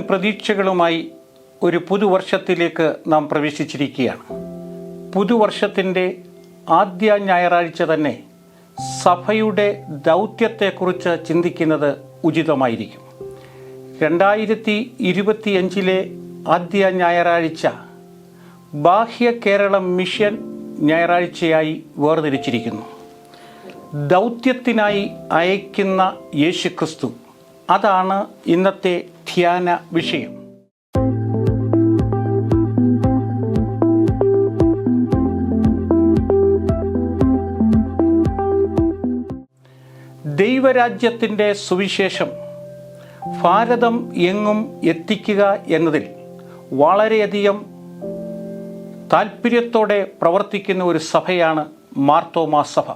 പ്രതീക്ഷകളുമായി ഒരു പുതുവർഷത്തിലേക്ക് നാം പ്രവേശിച്ചിരിക്കുകയാണ്. പുതുവർഷത്തിൻ്റെ ആദ്യ ഞായറാഴ്ച തന്നെ സഭയുടെ ദൗത്യത്തെക്കുറിച്ച് ചിന്തിക്കുന്നത് ഉചിതമായിരിക്കും. 2025 ആദ്യ ഞായറാഴ്ച ബാഹ്യ കേരളം മിഷൻ ഞായറാഴ്ചയായി വേർതിരിച്ചിരിക്കുന്നു. ദൗത്യത്തിനായി അയക്കുന്ന യേശുക്രിസ്തു, അതാണ് ഇന്നത്തെ ധ്യാന വിഷയം. ദൈവരാജ്യത്തിൻ്റെ സുവിശേഷം ഭാരതം എങ്ങും എത്തിക്കുക എന്നതിൽ വളരെയധികം താല്പര്യത്തോടെ പ്രവർത്തിക്കുന്ന ഒരു സഭയാണ് മാർത്തോമാ സഭ.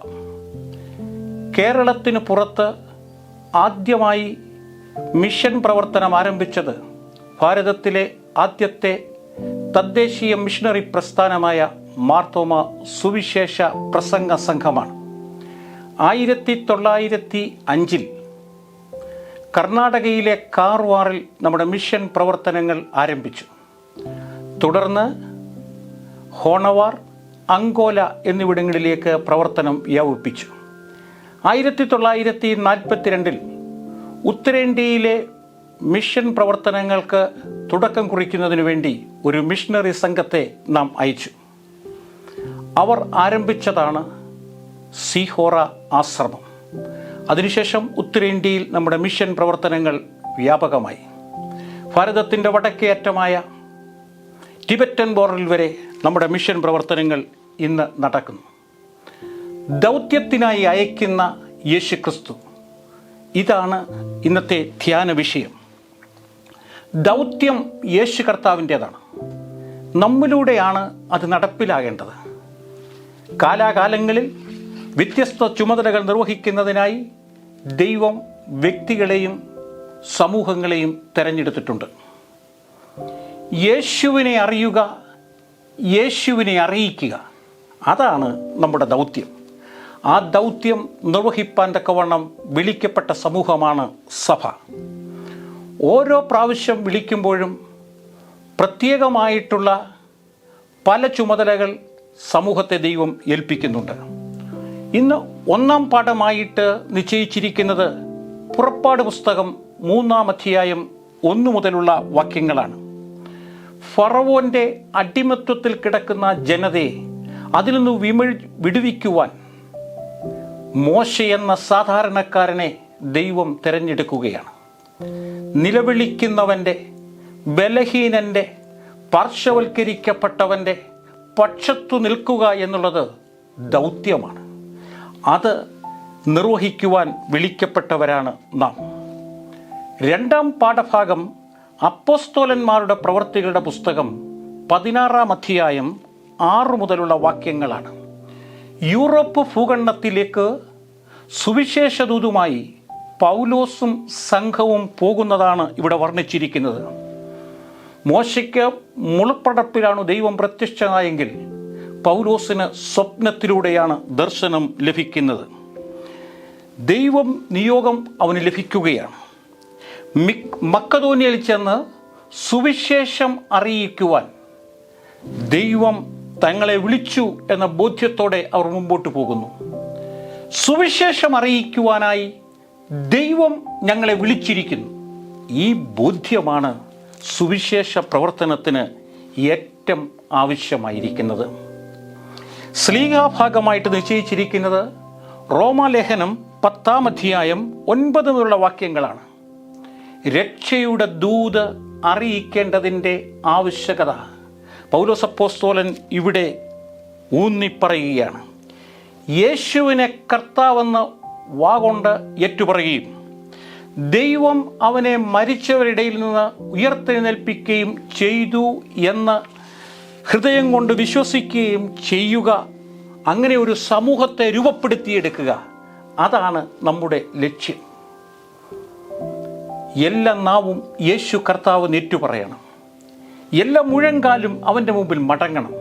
കേരളത്തിന് പുറത്ത് ആദ്യമായി മിഷൻ പ്രവർത്തനം ആരംഭിച്ചത് ഭാരതത്തിലെ ആദ്യത്തെ തദ്ദേശീയ മിഷണറി പ്രസ്ഥാനമായ മാർത്തോമാ സുവിശേഷ പ്രസംഗ സംഘമാണ്. 1905 കർണാടകയിലെ കാർവാറിൽ നമ്മുടെ മിഷൻ പ്രവർത്തനങ്ങൾ ആരംഭിച്ചു. തുടർന്ന് ഹോണവാർ, അങ്കോല എന്നിവിടങ്ങളിലേക്ക് പ്രവർത്തനം വ്യാപിപ്പിച്ചു. 1942 ഉത്തരേന്ത്യയിലെ മിഷൻ പ്രവർത്തനങ്ങൾക്ക് തുടക്കം കുറിക്കുന്നതിനു വേണ്ടി ഒരു മിഷണറി സംഘത്തെ നാം അയച്ചു. അവർ ആരംഭിച്ചതാണ് സിഹോറ ആശ്രമം. അതിനുശേഷം ഉത്തരേന്ത്യയിൽ നമ്മുടെ മിഷൻ പ്രവർത്തനങ്ങൾ വ്യാപകമായി. ഭാരതത്തിൻ്റെ വടക്കേ അറ്റമായ ടിബറ്റൻ ബോർഡറിൽ വരെ നമ്മുടെ മിഷൻ പ്രവർത്തനങ്ങൾ ഇന്ന് നടക്കുന്നു. ദൗത്യത്തിനായി അയക്കുന്ന യേശുക്രിസ്തു, ഇതാണ് ഇന്നത്തെ ധ്യാന വിഷയം. ദൗത്യം യേശു കർത്താവിൻ്റേതാണ്. നമ്മിലൂടെയാണ് അത് നടപ്പിലാകേണ്ടത്. കാലാകാലങ്ങളിൽ വ്യത്യസ്ത ചുമതലകൾ നിർവഹിക്കുന്നതിനായി ദൈവം വ്യക്തികളെയും സമൂഹങ്ങളെയും തിരഞ്ഞെടുത്തിട്ടുണ്ട്. യേശുവിനെ അറിയുക, യേശുവിനെ അറിയിക്കുക, അതാണ് നമ്മുടെ ദൗത്യം. ആ ദൗത്യം നിർവഹിപ്പാൻ തക്കവണ്ണം വിളിക്കപ്പെട്ട സമൂഹമാണ് സഭ. ഓരോ പ്രാവശ്യം വിളിക്കുമ്പോഴും പ്രത്യേകമായിട്ടുള്ള പല ചുമതലകൾ സമൂഹത്തെ ദൈവം ഏൽപ്പിക്കുന്നുണ്ട്. ഇന്ന് ഒന്നാം പാഠമായിട്ട് നിശ്ചയിച്ചിരിക്കുന്നത് പുറപ്പാട് പുസ്തകം 3-ാം അധ്യായം 1 മുതലുള്ള വാക്യങ്ങളാണ്. ഫറവോന്റെ അടിമത്വത്തിൽ കിടക്കുന്ന ജനതയെ അതിൽ നിന്ന് വിടുവിക്കുവാൻ മോശ എന്ന സാധാരണക്കാരനെ ദൈവം തിരഞ്ഞെടുക്കുകയാണ്. നിലവിളിക്കുന്നവൻ്റെ, ബലഹീനൻ്റെ, പാർശ്വവൽക്കരിക്കപ്പെട്ടവൻ്റെ പക്ഷത്തു നിൽക്കുക എന്നുള്ളത് ദൗത്യമാണ്. അത് നിർവഹിക്കുവാൻ വിളിക്കപ്പെട്ടവരാണ് നാം. 2-ാം പാഠഭാഗം അപ്പോസ്തലന്മാരുടെ പ്രവൃത്തികളുടെ പുസ്തകം 16-ാം അധ്യായം 6 മുതലുള്ള വാക്യങ്ങളാണ്. യൂറോപ്പ് ഭൂഖണ്ഡത്തിലേക്ക് സുവിശേഷദൂതുമായി പൗലോസും സംഘവും പോകുന്നതാണ് ഇവിടെ വർണ്ണിച്ചിരിക്കുന്നത്. മോശയ്ക്ക് മുൾപ്പടപ്പിലാണ് ദൈവം പ്രത്യക്ഷനായെങ്കിൽ പൗലോസിന് സ്വപ്നത്തിലൂടെയാണ് ദർശനം ലഭിക്കുന്നത്. ദൈവം നിയോഗം അവന് ലഭിക്കുകയാണ്. മക്കദോന്യയിൽ ചെന്ന് സുവിശേഷം അറിയിക്കുവാൻ ദൈവം തങ്ങളെ വിളിച്ചു എന്ന ബോധ്യത്തോടെ അവർ മുമ്പോട്ട് പോകുന്നു. സുവിശേഷം അറിയിക്കുവാനായി ദൈവം ഞങ്ങളെ വിളിച്ചിരിക്കുന്നു. ഈ ബോധ്യമാണ് സുവിശേഷ പ്രവർത്തനത്തിന് ഏറ്റവും ആവശ്യമായിരിക്കുന്നത്. ശ്ലീഹാഭാഗമായിട്ട് നിശ്ചയിച്ചിരിക്കുന്നത് റോമാലേഖനം 10-ാം അധ്യായം 9 മുതലുള്ള വാക്യങ്ങളാണ്. രക്ഷയുടെ ദൂത് അറിയിക്കേണ്ടതിൻ്റെ ആവശ്യകത പൗലോസ് അപ്പോസ്തലൻ ഇവിടെ ഊന്നിപ്പറയുകയാണ്. യേശുവിനെ കർത്താവെന്ന് വാഗൊണ്ട് ഏറ്റുപറയുകയും ദൈവം അവനെ മരിച്ചവരിടയിൽ നിന്ന് ഉയർത്തെഴുന്നേൽപ്പിക്കുകയും ചെയ്തു എന്ന് ഹൃദയം കൊണ്ട് വിശ്വസിക്കുകയും ചെയ്യുക. അങ്ങനെ ഒരു സമൂഹത്തെ രൂപപ്പെടുത്തിയെടുക്കുക, അതാണ് നമ്മുടെ ലക്ഷ്യം. എല്ലാ നാവും യേശു കർത്താവ് ഏറ്റുപറയണം. എല്ലാ മുഴങ്കാലും അവൻ്റെ മുമ്പിൽ മടങ്ങണം.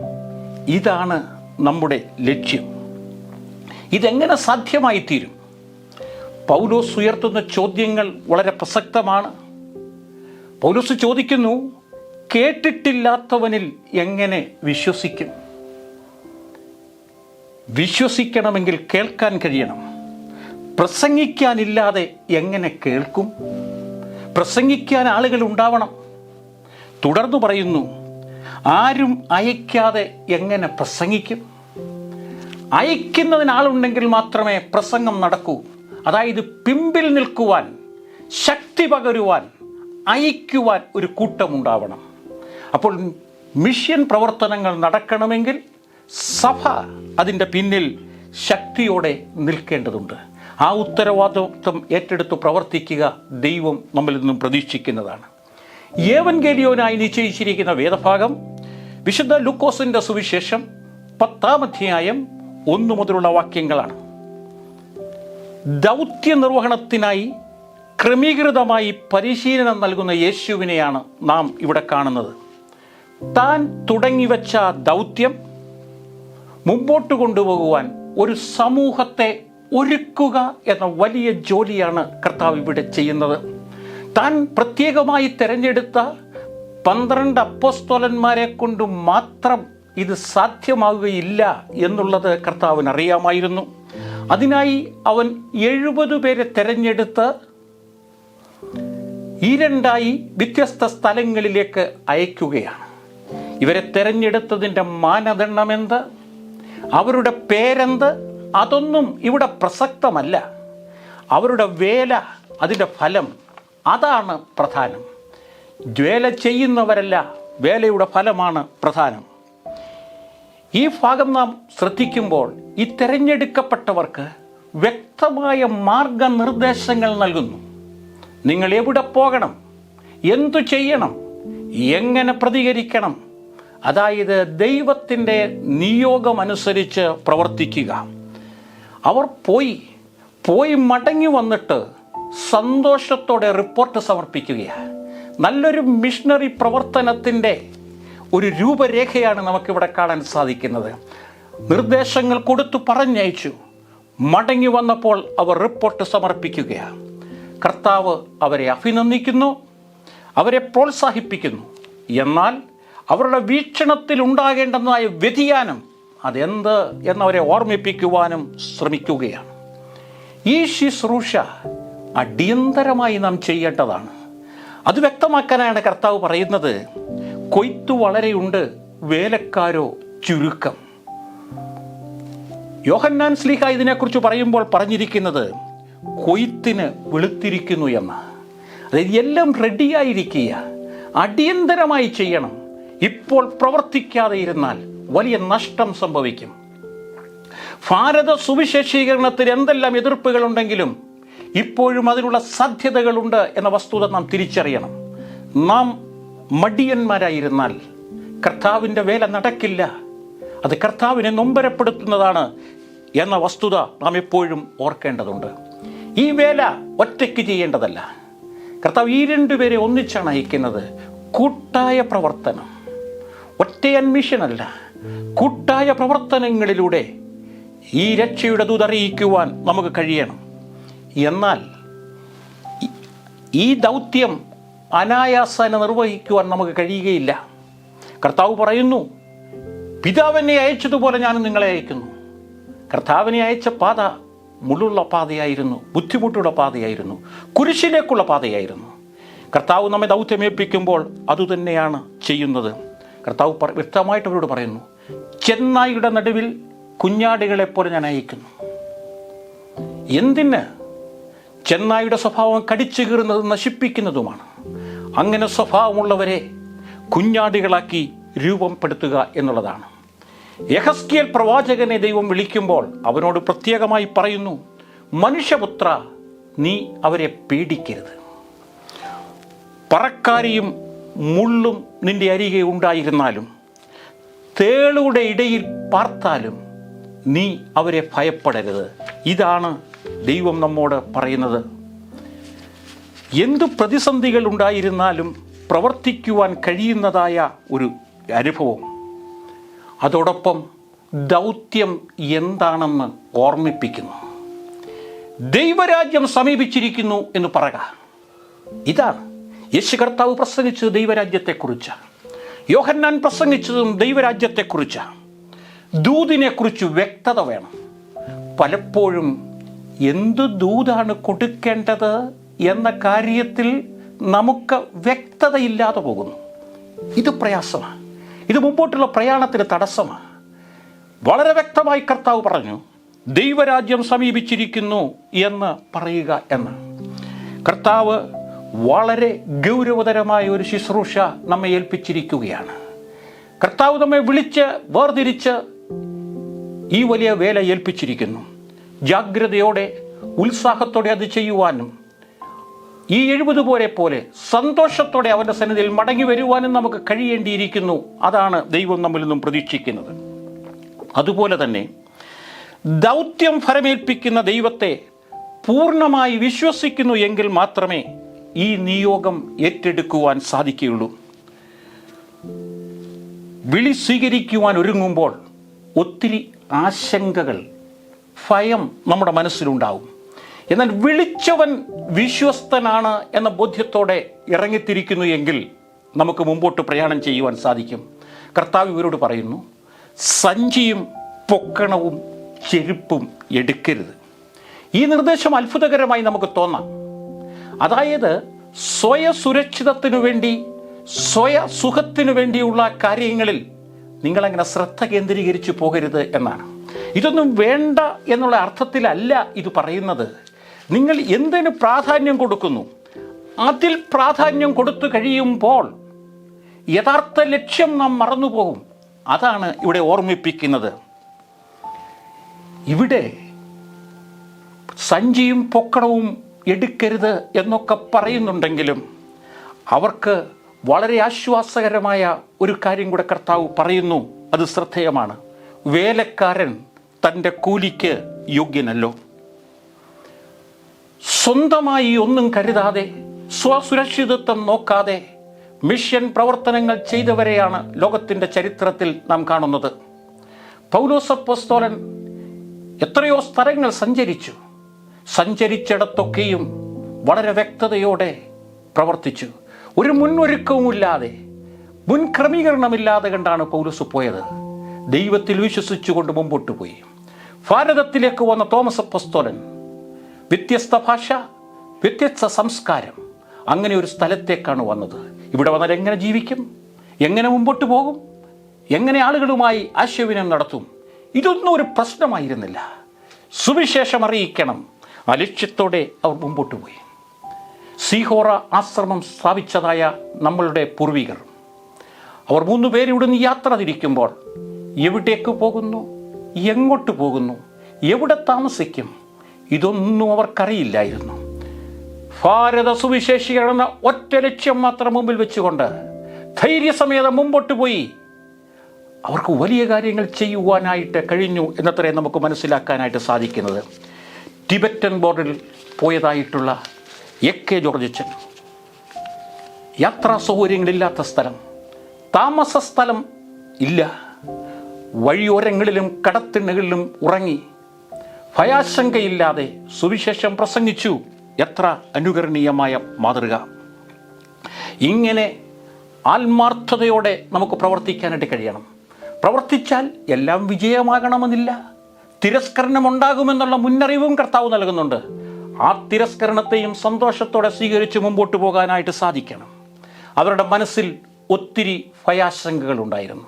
ഇതാണ് നമ്മുടെ ലക്ഷ്യം. ഇതെങ്ങനെ സാധ്യമായി തീരും? പൗലോസ് ഉയർത്തുന്ന ചോദ്യങ്ങൾ വളരെ പ്രസക്തമാണ്. പൗലോസ് ചോദിക്കുന്നു, കേട്ടിട്ടില്ലാത്തവനിൽ എങ്ങനെ വിശ്വസിക്കും? വിശ്വസിക്കണമെങ്കിൽ കേൾക്കാൻ കഴിയണം. പ്രസംഗിക്കാനില്ലാതെ എങ്ങനെ കേൾക്കും? പ്രസംഗിക്കാൻ ആളുകൾ ഉണ്ടാവണം. തുടർന്ന് പറയുന്നു, ആരും അയക്കാതെ എങ്ങനെ പ്രസംഗിക്കും? അയക്കുന്നതിന് ആളുണ്ടെങ്കിൽ മാത്രമേ പ്രസംഗം നടക്കൂ. അതായത് പിമ്പിൽ നിൽക്കുവാൻ, ശക്തി പകരുവാൻ, അയക്കുവാൻ ഒരു കൂട്ടമുണ്ടാവണം. അപ്പോൾ മിഷൻ പ്രവർത്തനങ്ങൾ നടക്കണമെങ്കിൽ സഭ അതിൻ്റെ പിന്നിൽ ശക്തിയോടെ നിൽക്കേണ്ടതുണ്ട്. ആ ഉത്തരവാദിത്വം ഏറ്റെടുത്ത് പ്രവർത്തിക്കുക ദൈവം നമ്മളിൽ നിന്നും പ്രതീക്ഷിക്കുന്നതാണ്. ഏവൻഗേലിയോനായി നിശ്ചയിച്ചിരിക്കുന്ന വേദഭാഗം വിശുദ്ധ ലൂക്കോസിൻ്റെ സുവിശേഷം 10-ാം അധ്യായം 1 മുതലുള്ള വാക്യങ്ങളാണ്. ദൗത്യ നിർവഹണത്തിനായി ക്രമീകൃതമായി പരിശീലനം നൽകുന്ന യേശുവിനെയാണ് നാം ഇവിടെ കാണുന്നത്. താൻ തുടങ്ങിവെച്ച ദൗത്യം മുമ്പോട്ട് കൊണ്ടുപോകുവാൻ ഒരു സമൂഹത്തെ ഒരുക്കുക എന്ന വലിയ ജോലിയാണ് കർത്താവ് ഇവിടെ ചെയ്യുന്നത്. താൻ പ്രത്യേകമായി തിരഞ്ഞെടുത്ത 12 അപ്പോസ്തലന്മാരെ കൊണ്ട് മാത്രം ഇത് സാധ്യമാകുകയില്ല എന്നുള്ളത് കർത്താവിന് അറിയാമായിരുന്നു. അതിനായി അവൻ 70 പേരെ തിരഞ്ഞെടുത്ത് ഈ 2 വ്യത്യസ്ത സ്ഥലങ്ങളിലേക്ക് അയക്കുകയാണ്. ഇവരെ തിരഞ്ഞെടുത്തതിൻ്റെ മാനദണ്ഡമെന്ത്, അവരുടെ പേരെന്ത്, അതൊന്നും ഇവിടെ പ്രസക്തമല്ല. അവരുടെ വേല, അതിൻ്റെ ഫലം, അതാണ് പ്രധാനം. വേല ചെയ്യുന്നവരല്ല, വേലയുടെ ഫലമാണ് പ്രധാനം. ഈ ഭാഗം നാം ശ്രദ്ധിക്കുമ്പോൾ ഈ തിരഞ്ഞെടുക്കപ്പെട്ടവർക്ക് വ്യക്തമായ മാർഗനിർദ്ദേശങ്ങൾ നൽകുന്നു. നിങ്ങൾ എവിടെ പോകണം, എന്തു ചെയ്യണം, എങ്ങനെ പ്രതികരിക്കണം, അതായത് ദൈവത്തിൻ്റെ നിയോഗമനുസരിച്ച് പ്രവർത്തിക്കുക. അവർ പോയി മടങ്ങി വന്നിട്ട് സന്തോഷത്തോടെ റിപ്പോർട്ട് സമർപ്പിക്കുകയാണ്. നല്ലൊരു മിഷണറി പ്രവർത്തനത്തിൻ്റെ ഒരു രൂപരേഖയാണ് നമുക്കിവിടെ കാണാൻ സാധിക്കുന്നത്. നിർദ്ദേശങ്ങൾ കൊടുത്തു പറഞ്ഞയച്ചു, മടങ്ങി വന്നപ്പോൾ അവർ റിപ്പോർട്ട് സമർപ്പിക്കുകയാണ്. കർത്താവ് അവരെ അഭിനന്ദിക്കുന്നു, അവരെ പ്രോത്സാഹിപ്പിക്കുന്നു. എന്നാൽ അവരുടെ വീക്ഷണത്തിൽ ഉണ്ടാകേണ്ടതായ വ്യതിയാനം അതെന്ത് എന്നവരെ ഓർമ്മിപ്പിക്കുവാനും ശ്രമിക്കുകയാണ്. ഈ ശുശ്രൂഷ അടിയന്തരമായി നാം ചെയ്യേണ്ടതാണ്. അത് വ്യക്തമാക്കാനാണ് കർത്താവ് പറയുന്നത്, കൊയ്ത്തു വളരെയുണ്ട്, വേലക്കാരോ ചുരുക്കം. യോഹന്നാൻ ശ്ലീഹ ഇതിനെക്കുറിച്ച് പറയുമ്പോൾ പറഞ്ഞിരിക്കുന്നത് കൊയ്ത്തിന് വെളുത്തിരിക്കുന്നു എന്ന്. അതായത് എല്ലാം റെഡിയായിരിക്കുക, അടിയന്തരമായി ചെയ്യണം. ഇപ്പോൾ പ്രവർത്തിക്കാതെ ഇരുന്നാൽ വലിയ നഷ്ടം സംഭവിക്കും. ഭാരത സുവിശേഷീകരണത്തിൽ എന്തെല്ലാം എതിർപ്പുകളുണ്ടെങ്കിലും ഇപ്പോഴും അതിനുള്ള സാധ്യതകളുണ്ട് എന്ന വസ്തുത നാം തിരിച്ചറിയണം. നാം മടിയന്മാരായിരുന്നാൽ കർത്താവിൻ്റെ വേല നടക്കില്ല. അത് കർത്താവിനെ നൊമ്പരപ്പെടുത്തുന്നതാണ് എന്ന വസ്തുത നാം എപ്പോഴും ഓർക്കേണ്ടതുണ്ട്. ഈ വേല ഒറ്റയ്ക്ക് ചെയ്യേണ്ടതല്ല. കർത്താവ് ഈ 2 പേരെ ഒന്നിച്ചാണ് അയക്കുന്നത്. കൂട്ടായ പ്രവർത്തനം, ഒറ്റയൻ മിഷനല്ല, കൂട്ടായ പ്രവർത്തനങ്ങളിലൂടെ ഈ രക്ഷയുടെ ദൂതറിയിക്കുവാൻ നമുക്ക് കഴിയണം. എന്നാൽ ഈ ദൗത്യം അനായാസന നിർവഹിക്കുവാൻ നമുക്ക് കഴിയുകയില്ല. കർത്താവ് പറയുന്നു, പിതാവിനെ അയച്ചതുപോലെ ഞാൻ നിങ്ങളെ അയക്കുന്നു. കർത്താവിനെ അയച്ച പാത മുള്ളുള്ള പാതയായിരുന്നു, ബുദ്ധിമുട്ടുള്ള പാതയായിരുന്നു, കുരിശിലേക്കുള്ള പാതയായിരുന്നു. കർത്താവ് നമ്മെ ദൗത്യമേൽപ്പിക്കുമ്പോൾ അതുതന്നെയാണ് ചെയ്യുന്നത്. കർത്താവ് വ്യക്തമായിട്ട് അവരോട് പറയുന്നു, ചെന്നായിയുടെ നടുവിൽ കുഞ്ഞാടുകളെപ്പോലെ ഞാൻ അയക്കുന്നു. എന്തിന്? ചെന്നായുടെ സ്വഭാവം കടിച്ചു കീറുന്നതും നശിപ്പിക്കുന്നതുമാണ്. അങ്ങനെ സ്വഭാവമുള്ളവരെ കുഞ്ഞാടുകളാക്കി രൂപപ്പെടുത്തുക എന്നുള്ളതാണ്. യെഹസ്കേൽ പ്രവാചകനെ ദൈവം വിളിക്കുമ്പോൾ അവനോട് പ്രത്യേകമായി പറയുന്നു, മനുഷ്യപുത്ര, നീ അവരെ പേടിക്കരുത്. പറക്കാരിയും മുള്ളും നിന്റെ അരികെ ഉണ്ടായിരുന്നാലും തേളുടെ ഇടയിൽ പാർത്താലും നീ അവരെ ഭയപ്പെടരുത്. ഇതാണ് ദൈവം നമ്മോട് പറയുന്നത്. എന്തു പ്രതിസന്ധികൾ ഉണ്ടായിരുന്നാലും പ്രവർത്തിക്കുവാൻ കഴിയുന്നതായ ഒരു അനുഭവം, അതോടൊപ്പം ദൗത്യം എന്താണെന്ന് ഓർമ്മിപ്പിക്കുന്നു. ദൈവരാജ്യം സമീപിച്ചിരിക്കുന്നു എന്ന് പറയുക, ഇതാണ് യേശു കർത്താവ് പ്രസംഗിച്ചത് ദൈവരാജ്യത്തെക്കുറിച്ചാണ്. യോഹന്നാൻ പ്രസംഗിച്ചതും ദൈവരാജ്യത്തെക്കുറിച്ചാണ്. ദൂതിനെക്കുറിച്ച് വ്യക്തത വേണം. പലപ്പോഴും എന്ത് ദൂതാണ് കൊടുക്കേണ്ടത് എന്ന കാര്യത്തിൽ നമുക്ക് വ്യക്തതയില്ലാതെ പോകുന്നു. ഇത് പ്രയാസമാണ്. ഇത് മുമ്പോട്ടുള്ള പ്രയാണത്തിന് തടസ്സമാണ്. വളരെ വ്യക്തമായി കർത്താവ് പറഞ്ഞു, ദൈവരാജ്യം സമീപിച്ചിരിക്കുന്നു എന്ന് പറയുക എന്ന്. കർത്താവ് വളരെ ഗൗരവതരമായ ഒരു ശുശ്രൂഷ നമ്മെ ഏൽപ്പിച്ചിരിക്കുകയാണ്. കർത്താവ് നമ്മെ വിളിച്ച് വേർതിരിച്ച് ഈ വലിയ വേല ഏൽപ്പിച്ചിരിക്കുന്നു. ജാഗ്രതയോടെ ഉത്സാഹത്തോടെ അത് ചെയ്യുവാനും ഈ 70 പേരെ പോലെ സന്തോഷത്തോടെ അവൻ്റെ സന്നിധിയിൽ മടങ്ങി വരുവാനും നമുക്ക് കഴിയേണ്ടിയിരിക്കുന്നു. അതാണ് ദൈവം നമ്മിൽ നിന്നും പ്രതീക്ഷിക്കുന്നത്. അതുപോലെ തന്നെ ദൗത്യം ഫലമേൽപ്പിക്കുന്ന ദൈവത്തെ പൂർണ്ണമായി വിശ്വസിക്കുന്നു എങ്കിൽ മാത്രമേ ഈ നിയോഗം ഏറ്റെടുക്കുവാൻ സാധിക്കുകയുള്ളൂ. വിളി സ്വീകരിക്കുവാൻ ഒരുങ്ങുമ്പോൾ ഒത്തിരി ആശങ്കകൾ, ഭയം നമ്മുടെ മനസ്സിലുണ്ടാവും. എന്നാൽ വിളിച്ചവൻ വിശ്വസ്തനാണ് എന്ന ബോധ്യത്തോടെ ഇറങ്ങിത്തിരിക്കുന്നു എങ്കിൽ നമുക്ക് മുമ്പോട്ട് പ്രയാണം ചെയ്യുവാൻ സാധിക്കും. കർത്താവ് ഇവരോട് പറയുന്നു, സഞ്ചിയും പൊക്കണവും ചെരുപ്പും എടുക്കരുത്. ഈ നിർദ്ദേശം അത്ഭുതകരമായി നമുക്ക് തോന്നാം. അതായത് സ്വയസുരക്ഷിതത്തിനു വേണ്ടി, സ്വയസുഖത്തിനു വേണ്ടിയുള്ള കാര്യങ്ങളിൽ നിങ്ങളങ്ങനെ ശ്രദ്ധ കേന്ദ്രീകരിച്ചു പോകരുത് എന്നാണ്. ഇതൊന്നും വേണ്ട എന്നുള്ള അർത്ഥത്തിലല്ല ഇത് പറയുന്നത്. നിങ്ങൾ എന്തിന് പ്രാധാന്യം കൊടുക്കുന്നു, അതിൽ പ്രാധാന്യം കൊടുത്തു കഴിയുമ്പോൾ യഥാർത്ഥ ലക്ഷ്യം നാം മറന്നുപോകും. അതാണ് ഇവിടെ ഓർമ്മിപ്പിക്കുന്നത്. ഇവിടെ സഞ്ചിയും പൊക്കണവും എടുക്കരുത് എന്നൊക്കെ പറയുന്നുണ്ടെങ്കിലും അവർക്ക് വളരെ ആശ്വാസകരമായ ഒരു കാര്യം കൂടെ കർത്താവ് പറയുന്നു. അത് ശ്രദ്ധേയമാണ്. വേലക്കാരൻ തൻ്റെ കൂലിക്ക് യോഗ്യനല്ലോ. സ്വന്തമായി ഒന്നും കരുതാതെ, സ്വസുരക്ഷിതത്വം നോക്കാതെ മിഷൻ പ്രവർത്തനങ്ങൾ ചെയ്തവരെയാണ് ലോകത്തിൻ്റെ ചരിത്രത്തിൽ നാം കാണുന്നത്. പൗലോസ് അപ്പോസ്തലൻ എത്രയോ സ്ഥലങ്ങൾ സഞ്ചരിച്ചിടത്തൊക്കെയും വളരെ വ്യക്തതയോടെ പ്രവർത്തിച്ചു. ഒരു മുന്നൊരുക്കവുമില്ലാതെ, മുൻക്രമീകരണമില്ലാതെ കണ്ടാണ് പൗലോസ് പോയത്. ദൈവത്തിൽ വിശ്വസിച്ചുകൊണ്ട് മുമ്പോട്ട് പോയി. ഭാരതത്തിലേക്ക് വന്ന തോമസ് അപ്പോസ്തലൻ വ്യത്യസ്ത ഭാഷ, വ്യത്യസ്ത സംസ്കാരം, അങ്ങനെ ഒരു സ്ഥലത്തേക്കാണ് വന്നത്. ഇവിടെ വന്നാൽ എങ്ങനെ ജീവിക്കും, എങ്ങനെ മുമ്പോട്ട് പോകും, എങ്ങനെ ആളുകളുമായി ആശയവിനിമയം നടത്തും, ഇതൊന്നും ഒരു പ്രശ്നമായിരുന്നില്ല. സുവിശേഷം അറിയിക്കണം, ആ ലക്ഷ്യത്തോടെ അവർ മുമ്പോട്ട് പോയി. സീഹോറ ആശ്രമം സ്ഥാപിച്ചതായ നമ്മളുടെ പൂർവികർ, അവർ 3 പേര് ഇവിടുന്ന് യാത്ര തിരിക്കുമ്പോൾ എവിടേക്ക് പോകുന്നു, എങ്ങോട്ട് പോകുന്നു, എവിടെ താമസിക്കും, ഇതൊന്നും അവർക്കറിയില്ലായിരുന്നു. ഭാരത സുവിശേഷീകരണം ഒറ്റ ലക്ഷ്യം മാത്രം മുമ്പിൽ വെച്ചുകൊണ്ട് ധൈര്യസമേതം മുമ്പോട്ട് പോയി അവർക്ക് വലിയ കാര്യങ്ങൾ ചെയ്യുവാനായിട്ട് കഴിഞ്ഞു എന്നത്രേ നമുക്ക് മനസ്സിലാക്കാനായിട്ട് സാധിക്കുന്നത്. ടിബറ്റൻ ബോർഡിൽ പോയതായിട്ടുള്ള എ.കെ. ജോർജച്ചൻ, യാത്രാ സൗകര്യങ്ങളില്ലാത്ത സ്ഥലം, താമസ സ്ഥലം ഇല്ല, വഴിയോരങ്ങളിലും കടത്തിണ്ണകളിലും ഉറങ്ങി ഭയാശങ്കയില്ലാതെ സുവിശേഷം പ്രസംഗിച്ചു. എത്ര അനുകരണീയമായ മാതൃക! ഇങ്ങനെ ആത്മാർത്ഥതയോടെ നമുക്ക് പ്രവർത്തിക്കാനായിട്ട് കഴിയണം. പ്രവർത്തിച്ചാൽ എല്ലാം വിജയമാകണമെന്നില്ല. തിരസ്കരണം ഉണ്ടാകുമെന്നുള്ള മുന്നറിവും കർത്താവ് നൽകുന്നുണ്ട്. ആ തിരസ്കരണത്തെയും സന്തോഷത്തോടെ സ്വീകരിച്ച് മുമ്പോട്ട് പോകാനായിട്ട് സാധിക്കണം. അവരുടെ മനസ്സിൽ ഒത്തിരി ഭയാശങ്കകൾ ഉണ്ടായിരുന്നു.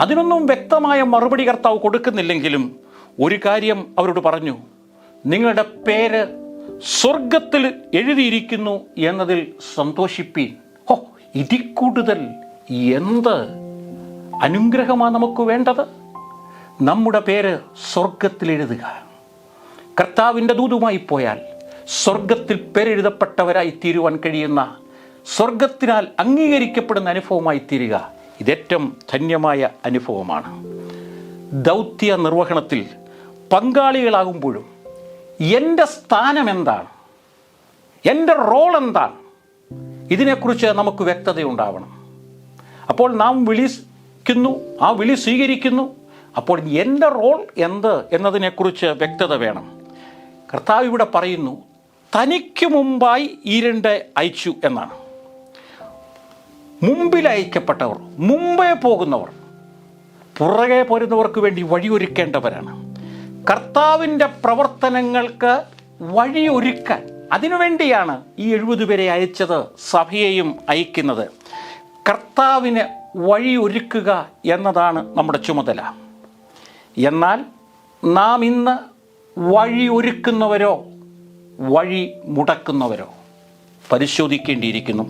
അതിനൊന്നും വ്യക്തമായ മറുപടി കർത്താവ് കൊടുക്കുന്നില്ലെങ്കിലും ഒരു കാര്യം അവരോട് പറഞ്ഞു, നിങ്ങളുടെ പേര് സ്വർഗത്തിൽ എഴുതിയിരിക്കുന്നു എന്നതിൽ സന്തോഷിപ്പീൻ. ഇതിൽ കൂടുതൽ എന്ത് അനുഗ്രഹമാണ് നമുക്ക് വേണ്ടത്? നമ്മുടെ പേര് സ്വർഗത്തിൽ എഴുതുക. കർത്താവിൻ്റെ ദൂതുമായി പോയാൽ സ്വർഗത്തിൽ പേരെഴുതപ്പെട്ടവരായി തീരുവാൻ കഴിയുന്ന, സ്വർഗത്തിനാൽ അംഗീകരിക്കപ്പെടുന്ന അനുഭവമായി തീരുക, ഇതേറ്റവും ധന്യമായ അനുഭവമാണ്. ദൗത്യ നിർവഹണത്തിൽ പങ്കാളികളാകുമ്പോഴും എൻ്റെ സ്ഥാനം എന്താണ്, എൻ്റെ റോൾ എന്താണ്, ഇതിനെക്കുറിച്ച് നമുക്ക് വ്യക്തതയുണ്ടാവണം. അപ്പോൾ നാം വിളിക്കുന്നു, ആ വിളി സ്വീകരിക്കുന്നു. അപ്പോൾ എൻ്റെ റോൾ എന്ത് എന്നതിനെക്കുറിച്ച് വ്യക്തത വേണം. കർത്താവ് ഇവിടെ പറയുന്നു, തനിക്ക് മുമ്പായി 2 അയച്ചു എന്നാണ്. മുമ്പിൽ അയക്കപ്പെട്ടവർ, മുമ്പേ പോകുന്നവർ, പുറകെ പോരുന്നവർക്ക് വേണ്ടി വഴിയൊരുക്കേണ്ടവരാണ്. കർത്താവിൻ്റെ പ്രവർത്തനങ്ങൾക്ക് വഴിയൊരുക്കാൻ, അതിനുവേണ്ടിയാണ് ഈ 70 പേരെ അയച്ചത്, സഭയെയും അയക്കുന്നത്. കർത്താവിന് വഴിയൊരുക്കുക എന്നതാണ് നമ്മുടെ ചുമതല. എന്നാൽ നാം ഇന്ന് വഴിയൊരുക്കുന്നവരോ വഴി മുടക്കുന്നവരോ പരിശോധിക്കേണ്ടിയിരിക്കുന്നു.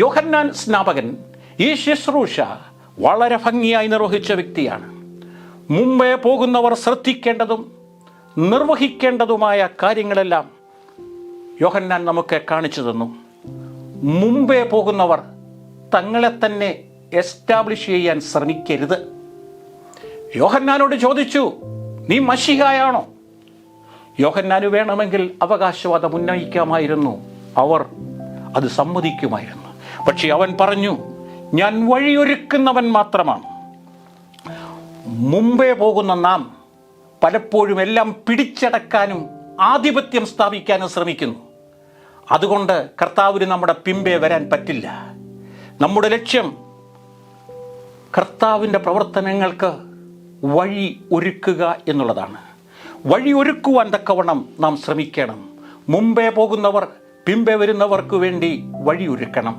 യോഹന്നാൻ സ്നാപകൻ ഈ ശുശ്രൂഷ വളരെ ഭംഗിയായി നിർവഹിച്ച വ്യക്തിയാണ്. മുമ്പേ പോകുന്നവർ ശ്രദ്ധിക്കേണ്ടതും നിർവഹിക്കേണ്ടതുമായ കാര്യങ്ങളെല്ലാം യോഹന്നാൻ നമുക്ക് കാണിച്ചു തന്നു. മുമ്പേ പോകുന്നവർ തങ്ങളെ തന്നെ എസ്റ്റാബ്ലിഷ് ചെയ്യാൻ ശ്രമിക്കരുത്. യോഹന്നാനോട് ചോദിച്ചു, നീ മശിഹായാണോ? യോഹന്നാന് വേണമെങ്കിൽ അവകാശവാദം ഉന്നയിക്കാമായിരുന്നു, അവർ അത് സമ്മതിക്കുമായിരുന്നു. പക്ഷെ അവൻ പറഞ്ഞു, ഞാൻ വഴിയൊരുക്കുന്നവൻ മാത്രമാണ്. മുമ്പേ പോകുന്ന നാം പലപ്പോഴും എല്ലാം പിടിച്ചടക്കാനും ആധിപത്യം സ്ഥാപിക്കാനും ശ്രമിക്കുന്നു. അതുകൊണ്ട് കർത്താവിന് നമ്മുടെ പിമ്പേ വരാൻ പറ്റില്ല. നമ്മുടെ ലക്ഷ്യം കർത്താവിൻ്റെ പ്രവർത്തനങ്ങൾക്ക് വഴി ഒരുക്കുക എന്നുള്ളതാണ്. വഴി ഒരുക്കുവാൻ തക്കവണ്ണം നാം ശ്രമിക്കണം. മുമ്പേ പോകുന്നവർ പിമ്പേ വരുന്നവർക്ക് വേണ്ടി വഴിയൊരുക്കണം.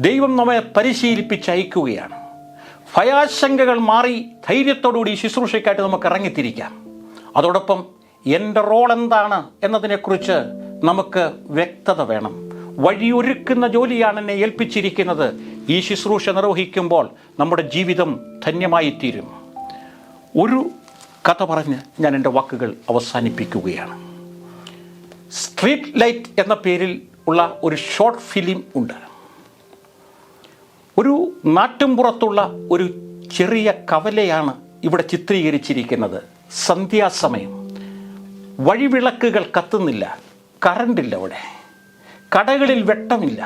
ദൈവം നമ്മെ പരിശീലിപ്പിച്ചയക്കുകയാണ്. ഭയാശങ്കകൾ മാറി ധൈര്യത്തോടുകൂടി ശുശ്രൂഷയ്ക്കായിട്ട് നമുക്ക് ഇറങ്ങിത്തിരിക്കാം. അതോടൊപ്പം എൻ്റെ റോൾ എന്താണ് എന്നതിനെക്കുറിച്ച് നമുക്ക് വ്യക്തത വേണം. വഴിയൊരുക്കുന്ന ജോലിയാണ് എന്നെ ഏൽപ്പിച്ചിരിക്കുന്നത്. ഈ ശുശ്രൂഷ നിർവഹിക്കുമ്പോൾ നമ്മുടെ ജീവിതം ധന്യമായി തീരും. ഒരു കഥ പറഞ്ഞ് ഞാൻ എൻ്റെ വാക്കുകൾ അവസാനിപ്പിക്കുകയാണ്. സ്ട്രീറ്റ് ലൈറ്റ് എന്ന പേരിൽ ഉള്ള ഒരു ഷോർട്ട് ഫിലിം ഉണ്ട്. ഒരു നാട്ടിൻപുറത്തുള്ള ഒരു ചെറിയ കവലയാണ് ഇവിടെ ചിത്രീകരിച്ചിരിക്കുന്നത്. സന്ധ്യാസമയം, വഴിവിളക്കുകൾ കത്തുന്നില്ല, കറണ്ടില്ല, അവിടെ കടകളിൽ വെട്ടമില്ല,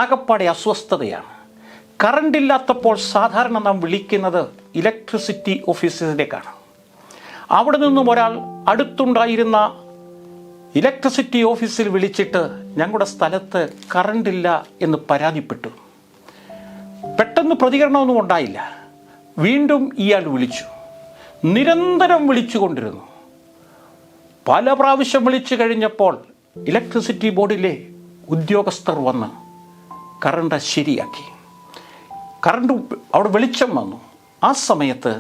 ആകപ്പാടെ അസ്വസ്ഥതയാണ്. കറണ്ടില്ലാത്തപ്പോൾ സാധാരണ നാം വിളിക്കുന്നത് ഇലക്ട്രിസിറ്റി ഓഫീസിലേക്കാണ്. അവിടെ നിന്നും ഒരാൾ അടുത്തുണ്ടായിരുന്ന ഇലക്ട്രിസിറ്റി ഓഫീസിൽ വിളിച്ചിട്ട് ഞങ്ങളുടെ സ്ഥലത്ത് കറണ്ടില്ല എന്ന് പരാതിപ്പെട്ടു. പെട്ടെന്ന് പ്രതികരണമൊന്നും ഉണ്ടായില്ല. വീണ്ടും ഇയാൾ വിളിച്ചു. നിരന്തരം വിളിച്ചുകൊണ്ടിരുന്നു. പല പ്രാവശ്യം വിളിച്ചു കഴിഞ്ഞപ്പോൾ ഇലക്ട്രിസിറ്റി ബോർഡിലെ ഉദ്യോഗസ്ഥർ വന്ന് കറണ്ട് ശരിയാക്കി. കറണ്ട് അവിടെ വെളിച്ചം വന്നു. ആ സമയത്ത്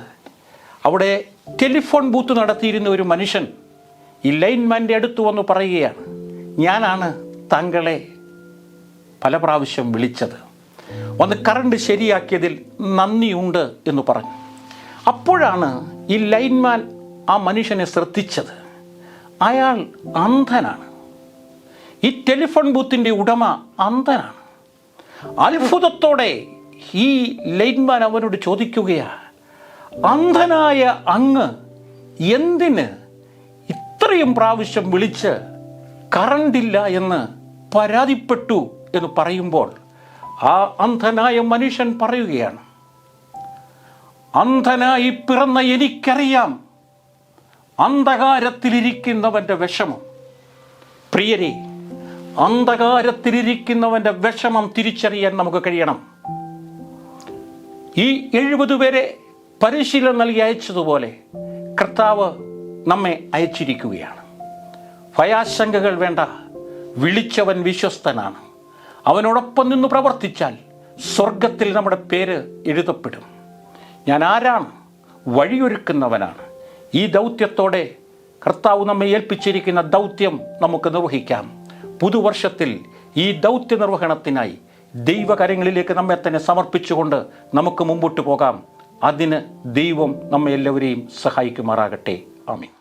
അവിടെ ടെലിഫോൺ ബൂത്ത് നടത്തിയിരുന്ന ഒരു മനുഷ്യൻ ഈ ലൈൻമാൻ്റെ അടുത്ത് വന്ന് പറയുകയാണ്, ഞാനാണ് താങ്കളെ പല പ്രാവശ്യം വിളിച്ചത്, വന്ന് കറണ്ട് ശരിയാക്കിയതിൽ നന്ദിയുണ്ട് എന്ന് പറഞ്ഞു. അപ്പോഴാണ് ഈ ലൈൻമാൻ ആ മനുഷ്യനെ ശ്രദ്ധിച്ചത്. അയാൾ അന്ധനാണ്. ഈ ടെലിഫോൺ ബൂത്തിൻ്റെ ഉടമ അന്ധനാണ്. അത്ഭുതത്തോടെ ഈ ലൈൻമാൻ അവനോട് ചോദിക്കുകയാണ്, അന്ധനായ അങ്ങ് എന്തിന് ഇത്രയും പ്രാവശ്യം വിളിച്ച് കറണ്ടില്ല എന്ന് പരാതിപ്പെട്ടു എന്ന് പറയുമ്പോൾ ആ അന്ധനായ മനുഷ്യൻ പറയുകയാണ്, അന്ധനായി പിറന്ന എനിക്കറിയാം അന്ധകാരത്തിലിരിക്കുന്നവൻ്റെ വിഷമം. പ്രിയരെ, അന്ധകാരത്തിലിരിക്കുന്നവൻ്റെ വിഷമം തിരിച്ചറിയാൻ നമുക്ക് കഴിയണം. ഈ 70 പേരെ പരിശീലനം നൽകി അയച്ചതുപോലെ കർത്താവ് നമ്മെ അയച്ചിരിക്കുകയാണ്. ഭയാശങ്കകൾ വേണ്ട. വിളിച്ചവൻ വിശ്വസ്തനാണ്. അവനോടൊപ്പം നിന്ന് പ്രവർത്തിച്ചാൽ സ്വർഗത്തിൽ നമ്മുടെ പേര് എഴുതപ്പെടും. ഞാൻ ആരാണ്? വഴിയൊരുക്കുന്നവനാണ്. ഈ ദൗത്യത്തോടെ കർത്താവ് നമ്മെ ഏൽപ്പിച്ചിരിക്കുന്ന ദൗത്യം നമുക്ക് നിർവഹിക്കാം. പുതുവർഷത്തിൽ ഈ ദൗത്യ നിർവഹണത്തിനായി ദൈവകരങ്ങളിലേക്ക് നമ്മെ തന്നെ സമർപ്പിച്ചുകൊണ്ട് നമുക്ക് മുമ്പോട്ട് പോകാം. അതിന് ദൈവം നമ്മെ എല്ലാവരെയും സഹായിക്കുമാറാകട്ടെ. ആമീൻ.